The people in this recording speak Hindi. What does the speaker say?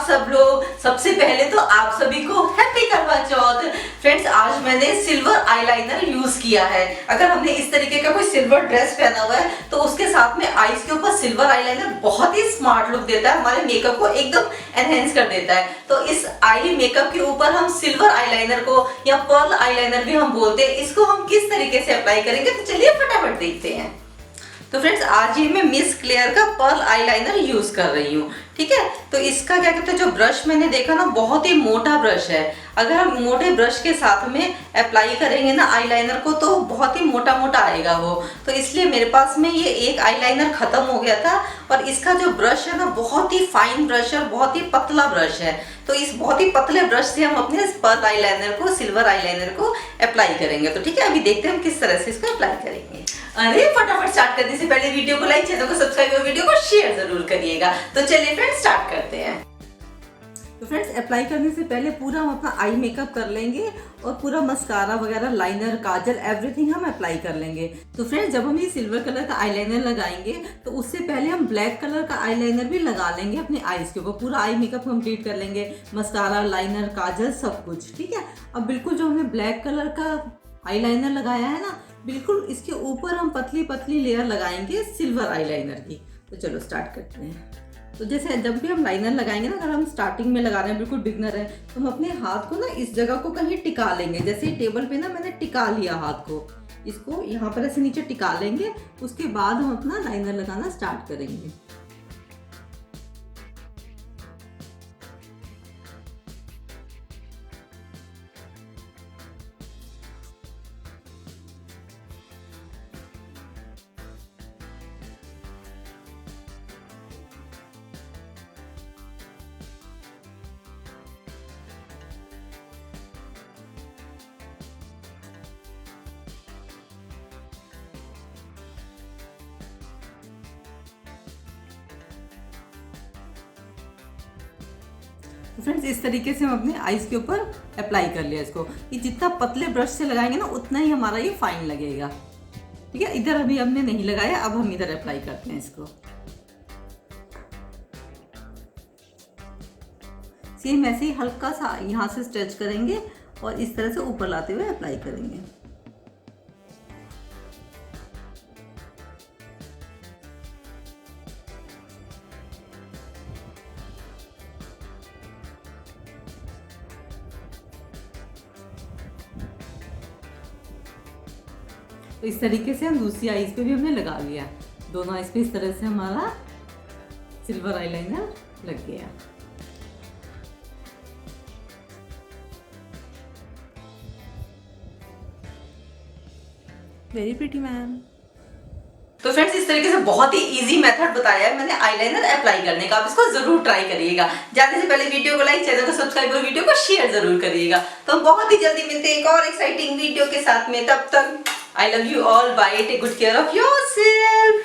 सब लोग, सबसे पहले तो आप सभी को हैप्पी करवा चौथ। फ्रेंड्स, आज मैंने सिल्वर आईलाइनर यूज किया है। अगर हमने इस तरीके का कोई सिल्वर ड्रेस पहना हुआ है तो उसके साथ में आईज के ऊपर सिल्वर आईलाइनर बहुत ही स्मार्ट लुक देता है, हमारे मेकअप को एकदम एनहेंस कर देता है। तो इस आई मेकअप के ऊपर हम सिल्वर आईलाइनर को या पर्ल आईलाइनर भी हम बोलते हैं, इसको हम किस तरीके से अप्लाई करेंगे तो चलिए फटाफट देखते हैं। तो फ्रेंड्स, आज ही मैं मिस क्लेयर का पर्ल आईलाइनर यूज कर रही हूँ। ठीक है, तो इसका क्या कहते हैं, जो ब्रश मैंने देखा ना, बहुत ही मोटा ब्रश है। अगर हम मोटे ब्रश के साथ में अप्लाई करेंगे ना आईलाइनर को तो बहुत ही मोटा मोटा आएगा वो। तो इसलिए मेरे पास में ये एक आईलाइनर खत्म हो गया था और इसका जो ब्रश है ना, बहुत ही फाइन ब्रश है, बहुत ही पतला ब्रश है। तो इस बहुत ही पतले ब्रश से हम अपने पर्ल आईलाइनर को, सिल्वर आईलाइनर को अप्लाई करेंगे। तो ठीक है, अभी देखते हैं हम किस तरह से इसको अप्लाई करेंगे। अरे फटाफट स्टार्ट करने से पहले वीडियो को लाइक, चैनल को सब्सक्राइब और वीडियो को शेयर जरूर करिएगा। तो चलिए फ्रेंड्स, स्टार्ट करते हैं। तो फ्रेंड्स, अप्लाई करने से पहले पूरा हम अपना आई मेकअप कर लेंगे और पूरा मस्कारा वगैरह, लाइनर, काजल, एवरीथिंग हम अप्लाई कर लेंगे। तो फ्रेंड्स, जब हम ये सिल्वर कलर का आईलाइनर लगाएंगे तो उससे पहले हम ब्लैक कलर का आईलाइनर भी लगा लेंगे अपनी आईज के ऊपर। पूरा आई मेकअप कंप्लीट कर लेंगे, मस्कारा, लाइनर, काजल, सब कुछ। ठीक है, अब बिल्कुल जो हमने ब्लैक कलर का आईलाइनर लगाया है ना, बिल्कुल इसके ऊपर हम पतली पतली लेयर लगाएंगे सिल्वर आईलाइनर की। तो चलो स्टार्ट करते हैं। तो जैसे जब भी हम लाइनर लगाएंगे ना, अगर हम स्टार्टिंग में लगा रहे हैं, बिल्कुल बिगनर है, तो हम अपने हाथ को ना इस जगह को कहीं टिका लेंगे। जैसे टेबल पे ना मैंने टिका लिया हाथ को, इसको यहाँ पर ऐसे नीचे टिका लेंगे। उसके बाद हम अपना लाइनर लगाना स्टार्ट करेंगे। तो फ्रेंड्स, इस तरीके से हम अपने आईज के ऊपर अप्लाई कर लिया इसको। ये जितना पतले ब्रश से लगाएंगे ना, उतना ही हमारा ये फाइन लगेगा। ठीक है, इधर अभी हमने नहीं लगाया, अब हम इधर अप्लाई करते हैं इसको। सेम ऐसे ही हल्का सा यहाँ से स्ट्रेच करेंगे और इस तरह से ऊपर लाते हुए अप्लाई करेंगे। तो इस तरीके से हम दूसरी आईज पे भी हमने लगा लिया। दोनों आईज पे इस तरह से हमारा सिल्वर आईलाइनर लग गया। Very pretty ma'am. तो फ्रेंड्स, इस तरीके से बहुत ही इजी मेथड बताया है मैंने आईलाइनर अप्लाई करने का। आप इसको जरूर ट्राई करिएगा। जाने से पहले वीडियो को लाइक, चैनल को सब्सक्राइब और वीडियो को शेयर जरूर करिएगा। तो हम बहुत ही जल्दी मिलते हैं एक और एक्साइटिंग वीडियो के साथ में। तब तक I love you all. Bye. Take good care of yourself.